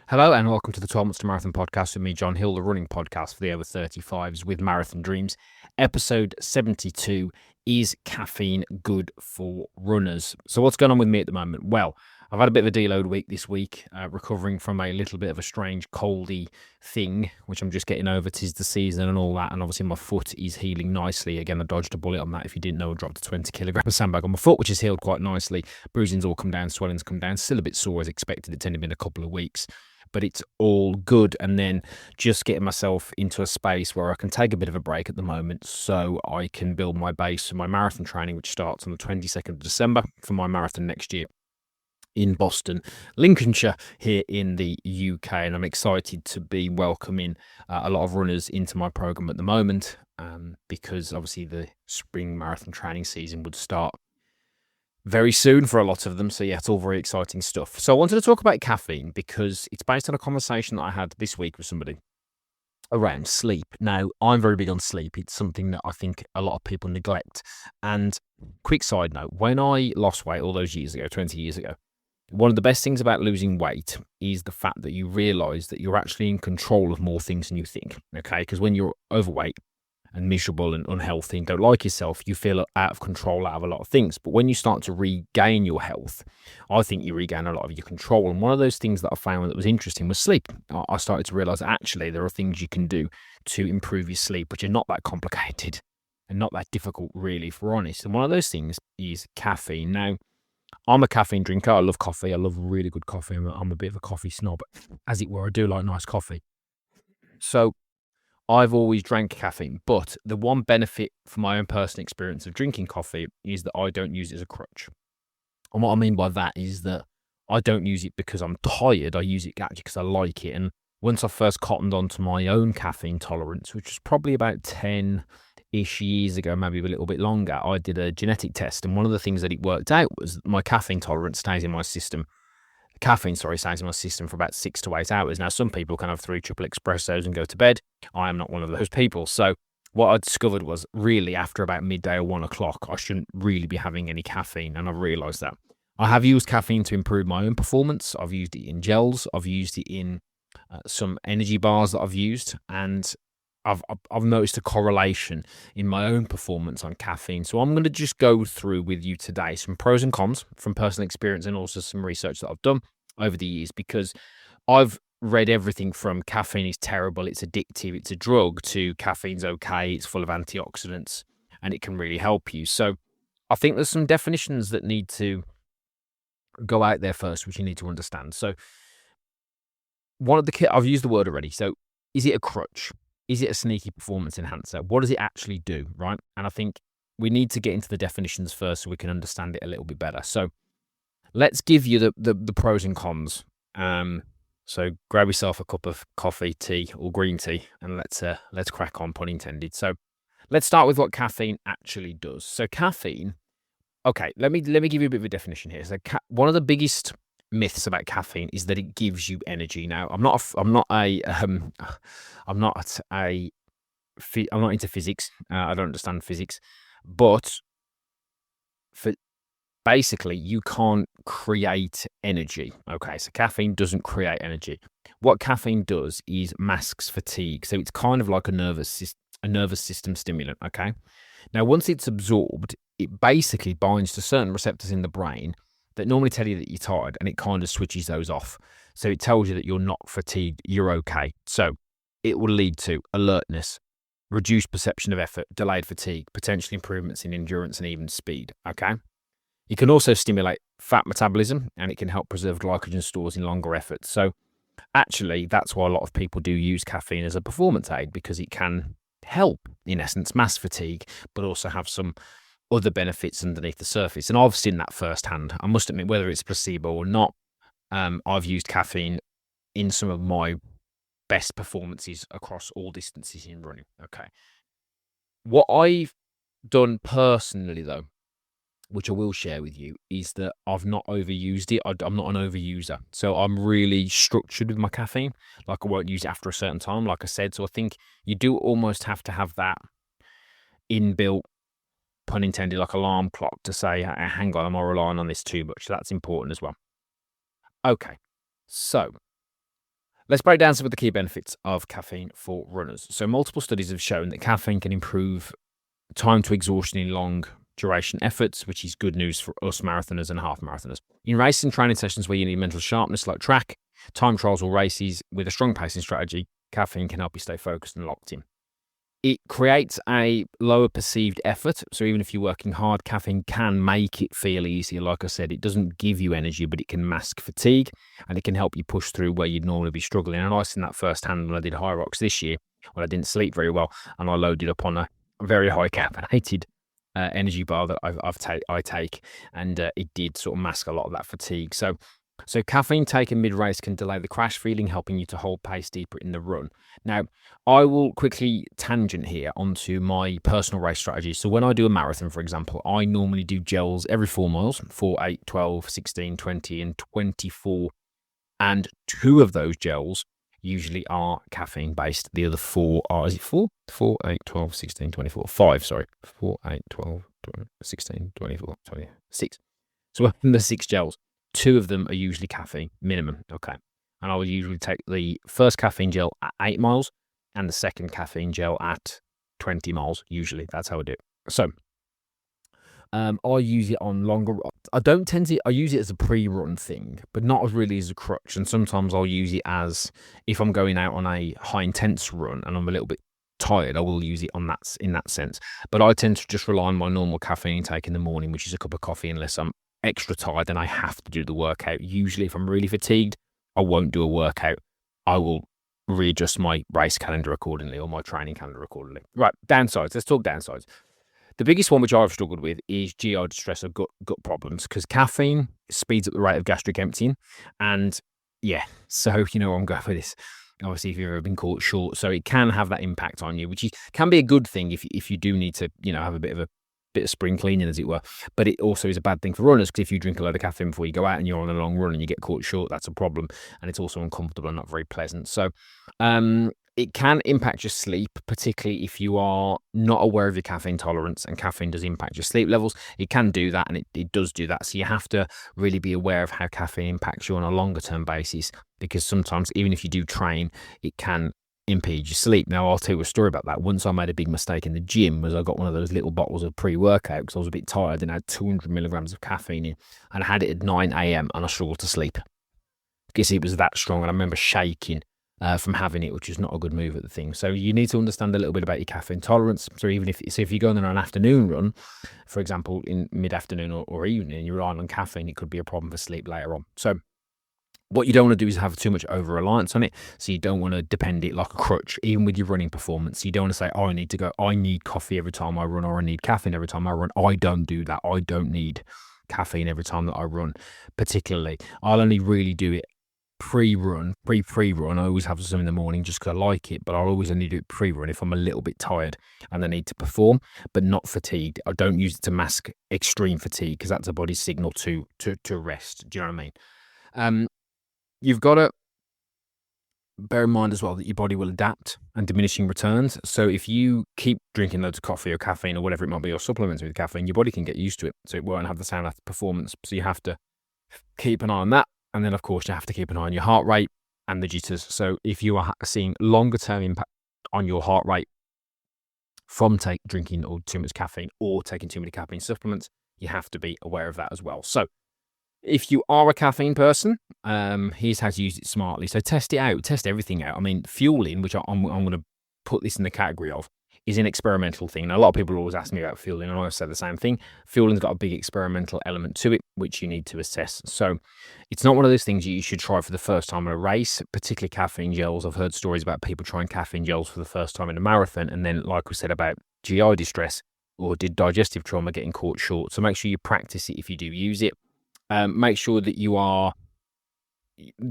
Hello and welcome to the 12 Months to Marathon podcast with me, John Hill, the running podcast for the over 35s with Marathon Dreams. Episode 72, is caffeine good for runners? So what's going on with me at the moment? Well, I've had a bit of a deload week this week, recovering from a little bit of a strange coldy thing, which I'm just getting over. 'Tis the season and all that. And obviously my foot is healing nicely. Again, I dodged a bullet on that. If you didn't know, I dropped a 20 kilogram sandbag on my foot, which has healed quite nicely. Bruising's all come down, swelling's come down. Still a bit sore as expected. It's only been a couple of weeks, but it's all good. And then just getting myself into a space where I can take a bit of a break at the moment so I can build my base for my marathon training, which starts on the 22nd of December for my marathon next year in Boston, Lincolnshire, here in the UK. And I'm excited to be welcoming a lot of runners into my program at the moment, because obviously the spring marathon training season would start very soon for a lot of them. So yeah, it's all very exciting stuff. So I wanted to talk about caffeine because it's based on a conversation that I had this week with somebody around sleep. Now, I'm very big on sleep. It's something that I think a lot of people neglect. And quick side note, when I lost weight all those years ago, 20 years ago, one of the best things about losing weight is the fact that you realize that you're actually in control of more things than you think. Okay. Because when you're overweight and miserable and unhealthy and don't like yourself, you feel out of control out of a lot of things. But when you start to regain your health, I think you regain a lot of your control. And one of those things that I found that was interesting was sleep. I started to realize that actually there are things you can do to improve your sleep, which are not that complicated and not that difficult, really, if we're honest. And one of those things is caffeine. Now, I'm a caffeine drinker. I love coffee. I love really good coffee. I'm a bit of a coffee snob, as it were. I do like nice coffee. So I've always drank caffeine, but the one benefit from my own personal experience of drinking coffee is that I don't use it as a crutch. And what I mean by that is that I don't use it because I'm tired. I use it actually because I like it. And once I first cottoned onto my own caffeine tolerance, which was probably about 10-ish years ago, maybe a little bit longer, I did a genetic test. And one of the things that it worked out was that my caffeine tolerance stays in my system. Caffeine, stays in my system for about 6 to 8 hours. Now, some people can have 3 triple espressos and go to bed. I am not one of those people. So what I discovered was really after about midday or 1 o'clock, I shouldn't really be having any caffeine. And I realized that. I have used caffeine to improve my own performance. I've used it in gels. I've used it in some energy bars that I've used. And I've noticed a correlation in my own performance on caffeine. So I'm going to just go through with you today some pros and cons from personal experience and also some research that I've done over the years, because I've read everything from caffeine is terrible, it's addictive, it's a drug, to caffeine's okay, it's full of antioxidants, and it can really help you. So I think there's some definitions that need to go out there first, which you need to understand. So one of the I've used the word already. So is it a crutch? Is it a sneaky performance enhancer? What does it actually do, right? And I think we need to get into the definitions first so we can understand it a little bit better. So let's give you the pros and cons. So grab yourself a cup of coffee, tea, or green tea, and let's crack on, pun intended. So let's start with what caffeine actually does. So caffeine, okay, let me give you a bit of a definition here. So one of the biggest myths about caffeine is that it gives you energy. Now, I'm not into physics. I don't understand physics, but for basically, you can't create energy. Okay, so caffeine doesn't create energy. What caffeine does is masks fatigue. So it's kind of like a nervous system stimulant. Okay, now once it's absorbed, it basically binds to certain receptors in the brain that normally tell you that you're tired, and it kind of switches those off. So it tells you that you're not fatigued, you're okay. So it will lead to alertness, reduced perception of effort, delayed fatigue, potential improvements in endurance and even speed. Okay. It can also stimulate fat metabolism, and it can help preserve glycogen stores in longer efforts. So actually, that's why a lot of people do use caffeine as a performance aid, because it can help, in essence, mask fatigue, but also have some other benefits underneath the surface. And I've seen that firsthand. I must admit, whether it's placebo or not, I've used caffeine in some of my best performances across all distances in running. Okay. What I've done personally, though, which I will share with you, is that I've not overused it. I'm not an overuser. So I'm really structured with my caffeine. Like, I won't use it after a certain time, like I said. So I think you do almost have to have that inbuilt, pun intended, like alarm clock to say, hang on, am I relying on this too much? So that's important as well. Okay. So Let's break down some of the key benefits of caffeine for runners. So, multiple studies have shown that caffeine can improve time to exhaustion in long duration efforts, which is good news for us marathoners and half marathoners. In racing training sessions where you need mental sharpness, like track, time trials, or races with a strong pacing strategy, caffeine can help you stay focused and locked in. It creates a lower perceived effort. So even if you're working hard, caffeine can make it feel easier. Like I said, it doesn't give you energy, but it can mask fatigue and it can help you push through where you'd normally be struggling. And I've seen that firsthand when I did High Rocks this year, when I didn't sleep very well and I loaded up on a very high caffeinated energy bar that I take, and it did sort of mask a lot of that fatigue. So caffeine taken mid-race can delay the crash feeling, helping you to hold pace deeper in the run. Now, I will quickly tangent here onto my personal race strategy. So when I do a marathon, for example, I normally do gels every 4 miles, 4, 8, 12, 16, 20, and 24. And 2 of those gels usually are caffeine based. The other 4 are, is it 4? 4, 8, 12, 16, 24. 5, sorry. 4, 8, 12, 16, 24, 26. So in the 6 gels, 2 of them are usually caffeine, minimum. Okay. And I will usually take the first caffeine gel at 8 miles and the second caffeine gel at 20 miles. Usually that's how I do it. So I use it on longer. I use it as a pre-run thing, but not as really as a crutch. And sometimes I'll use it as if I'm going out on a high intense run and I'm a little bit tired, I will use it in that sense. But I tend to just rely on my normal caffeine intake in the morning, which is a cup of coffee, unless I'm extra tired and I have to do the workout. Usually if I'm really fatigued, I won't do a workout. I will readjust my race calendar accordingly or my training calendar accordingly. Right, downsides. Let's talk downsides. The biggest one, which I've struggled with, is GI distress or gut problems, because caffeine speeds up the rate of gastric emptying. And yeah, so you know where I'm going with this. Obviously, if you've ever been caught short, so it can have that impact on you, which can be a good thing if you do need to, have a bit of spring cleaning, as it were. But it also is a bad thing for runners, because if you drink a load of caffeine before you go out and you're on a long run and you get caught short, that's a problem, and it's also uncomfortable and not very pleasant. So it can impact your sleep, particularly if you are not aware of your caffeine tolerance, and caffeine does impact your sleep levels. It can do that, and it does do that. So you have to really be aware of how caffeine impacts you on a longer term basis, because sometimes even if you do train, it can impede your sleep. Now, I'll tell you a story about that. Once I made a big mistake in the gym, was I got one of those little bottles of pre-workout because I was a bit tired and had 200 milligrams of caffeine in, and I had it at 9 a.m. and I struggled to sleep because it was that strong, and I remember shaking from having it, which is not a good move at the thing. So you need to understand a little bit about your caffeine tolerance. So even if you go on an afternoon run, for example, in mid-afternoon or evening, and you're relying on caffeine, it could be a problem for sleep later on. So what you don't want to do is have too much over-reliance on it. So you don't want to depend it like a crutch, even with your running performance. You don't want to say, oh, I need coffee every time I run, or I need caffeine every time I run. I don't do that. I don't need caffeine every time that I run, particularly. I'll only really do it pre-run. I always have some in the morning just because I like it, but I'll always only do it pre-run if I'm a little bit tired and I need to perform, but not fatigued. I don't use it to mask extreme fatigue, because that's a body's signal to rest. Do you know what I mean? You've got to bear in mind as well that your body will adapt and diminishing returns. So if you keep drinking loads of coffee or caffeine or whatever it might be, or supplements with caffeine, your body can get used to it. So it won't have the same performance. So you have to keep an eye on that. And then, of course, you have to keep an eye on your heart rate and the jitters. So if you are seeing longer-term impact on your heart rate from drinking or too much caffeine or taking too many caffeine supplements, you have to be aware of that as well. So if you are a caffeine person, here's how to use it smartly. So test it out. Test everything out. I mean, fueling, which I'm going to put this in the category of, is an experimental thing. Now, a lot of people always ask me about fueling, and I always say the same thing. Fueling's got a big experimental element to it, which you need to assess. So it's not one of those things you should try for the first time in a race, particularly caffeine gels. I've heard stories about people trying caffeine gels for the first time in a marathon, and then, like we said, about GI distress or digestive trauma, getting caught short. So make sure you practice it if you do use it. Make sure that you are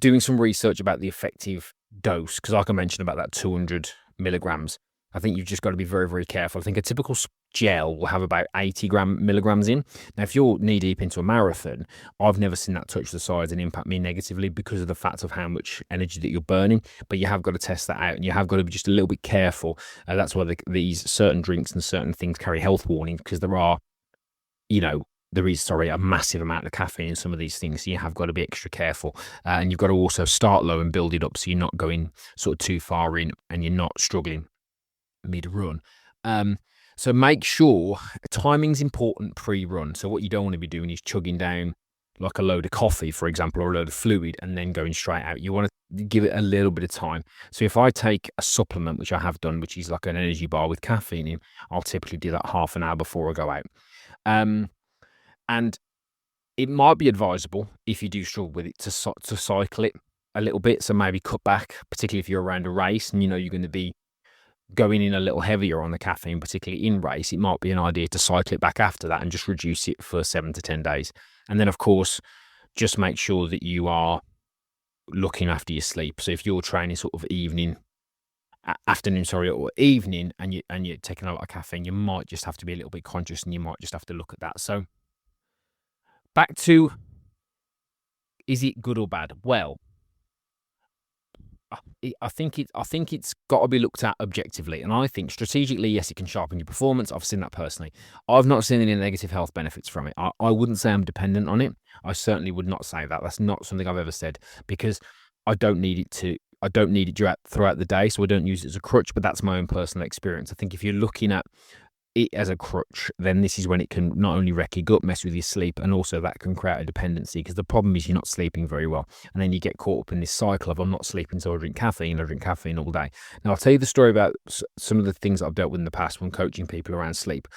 doing some research about the effective dose, because like I mentioned about that 200 milligrams, I think you've just got to be very, very careful. I think a typical gel will have about 80 milligrams in. Now, if you're knee deep into a marathon, I've never seen that touch the sides and impact me negatively because of the fact of how much energy that you're burning. But you have got to test that out, and you have got to be just a little bit careful. That's why these certain drinks and certain things carry health warnings, because there are, there is, sorry, a massive amount of caffeine in some of these things. So you have got to be extra careful. And you've got to also start low and build it up so you're not going sort of too far in and you're not struggling mid-run. So make sure timing's important pre-run. So what you don't want to be doing is chugging down like a load of coffee, for example, or a load of fluid and then going straight out. You want to give it a little bit of time. So if I take a supplement, which I have done, which is like an energy bar with caffeine in, I'll typically do that half an hour before I go out. And it might be advisable if you do struggle with it to cycle it a little bit. So maybe cut back, particularly if you're around a race and you know you're going to be going in a little heavier on the caffeine, particularly in race. It might be an idea to cycle it back after that and just reduce it for 7 to 10 days. And then, of course, just make sure that you are looking after your sleep. So if you're training sort of afternoon, or evening, and you're taking a lot of caffeine, you might just have to be a little bit conscious, and you might just have to look at that. So back to, is it good or bad? Well, I think it's got to be looked at objectively, and I think strategically, yes, it can sharpen your performance. I've seen that personally. I've not seen any negative health benefits from it. I wouldn't say I'm dependent on it. I certainly would not say that. That's not something I've ever said, because I don't need it throughout the day, so I don't use it as a crutch. But that's my own personal experience. I think if you're looking at it as a crutch, then this is when it can not only wreck your gut, mess with your sleep, and also that can create a dependency, because the problem is you're not sleeping very well. And then you get caught up in this cycle of, I'm not sleeping, so I drink caffeine all day. Now, I'll tell you the story about some of the things I've dealt with in the past when coaching people around sleep.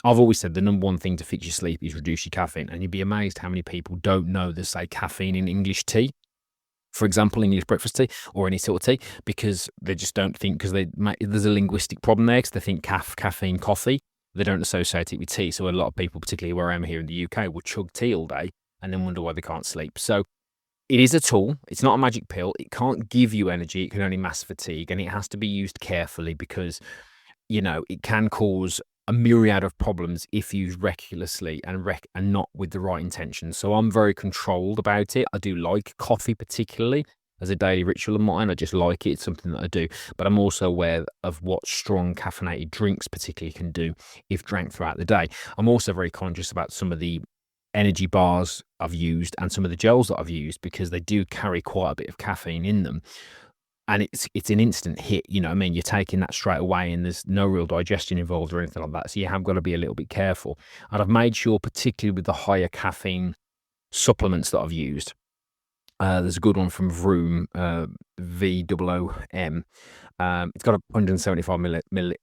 I've always said the number one thing to fix your sleep is reduce your caffeine. And you'd be amazed how many people don't know there's, say, caffeine in English tea, for example, English breakfast tea or any sort of tea, because they just don't think, because there's a linguistic problem there, because they think caffeine, coffee. They don't associate it with tea. So a lot of people, particularly where I'm here in the UK, will chug tea all day and then wonder why they can't sleep. So it is a tool. It's not a magic pill. It can't give you energy. It can only mask fatigue, and it has to be used carefully, because, it can cause a myriad of problems if used recklessly and not with the right intentions. So I'm very controlled about it. I do like coffee particularly as a daily ritual of mine. I just like it. It's something that I do. But I'm also aware of what strong caffeinated drinks particularly can do if drank throughout the day. I'm also very conscious about some of the energy bars I've used and some of the gels that I've used, because they do carry quite a bit of caffeine in them. And it's an instant hit, you're taking that straight away, and there's no real digestion involved or anything like that. So you have got to be a little bit careful. And I've made sure, particularly with the higher caffeine supplements that I've used, there's a good one from Vroom, VOOM. It's got 175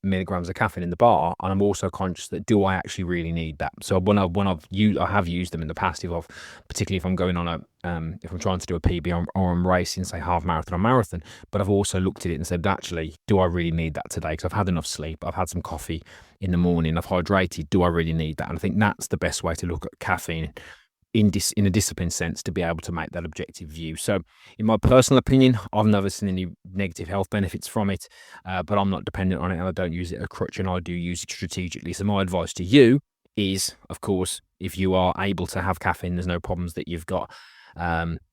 milligrams of caffeine in the bar, and I'm also conscious that, do I actually really need that? So I have used them in the past, particularly if I'm going on if I'm trying to do a PB or I'm racing, say half marathon or marathon, but I've also looked at it and said, actually, do I really need that today? Because I've had enough sleep, I've had some coffee in the morning, I've hydrated. Do I really need that? And I think that's the best way to look at caffeine in a disciplined sense, to be able to make that objective view. So in my personal opinion, I've never seen any negative health benefits from it, but I'm not dependent on it, and I don't use it as a crutch, and I do use it strategically. So my advice to you is, of course, if you are able to have caffeine, there's no problems that you've got,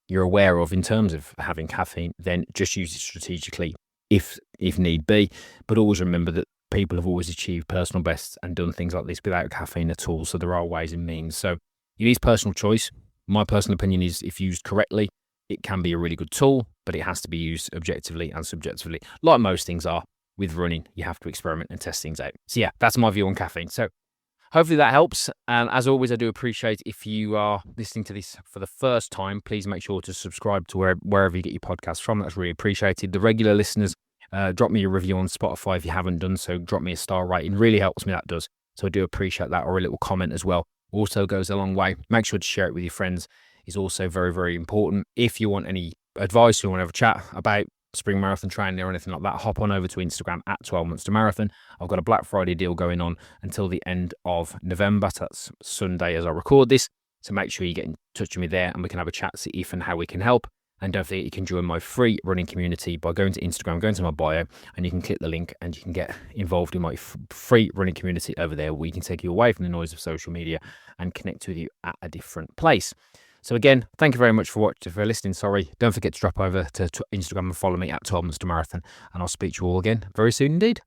you're aware of in terms of having caffeine, then just use it strategically if need be. But always remember that people have always achieved personal bests and done things like this without caffeine at all. So there are ways and means. So it is personal choice. My personal opinion is, if used correctly, it can be a really good tool, but it has to be used objectively and subjectively. Like most things are with running, you have to experiment and test things out. So yeah, that's my view on caffeine. So hopefully that helps. And as always, I do appreciate if you are listening to this for the first time, please make sure to subscribe to wherever you get your podcasts from. That's really appreciated. The regular listeners, drop me a review on Spotify if you haven't done so. Drop me a star rating. Really helps me, that does. So I do appreciate that, or a little comment as well. Also goes a long way. Make sure to share it with your friends. Is also very, very important. If you want any advice, you want to have a chat about spring marathon training or anything like that, hop on over to Instagram at 12 months to marathon. I've got a Black Friday deal going on until the end of November. So that's Sunday as I record this. So make sure you get in touch with me there, and we can have a chat, see if and how we can help. And don't forget, you can join my free running community by going to Instagram, going to my bio, and you can click the link and you can get involved in my free running community over there, where we can take you away from the noise of social media and connect with you at a different place. So again, thank you very much for listening. Sorry. Don't forget to drop over to Instagram and follow me at 12 months to marathon, and I'll speak to you all again very soon indeed.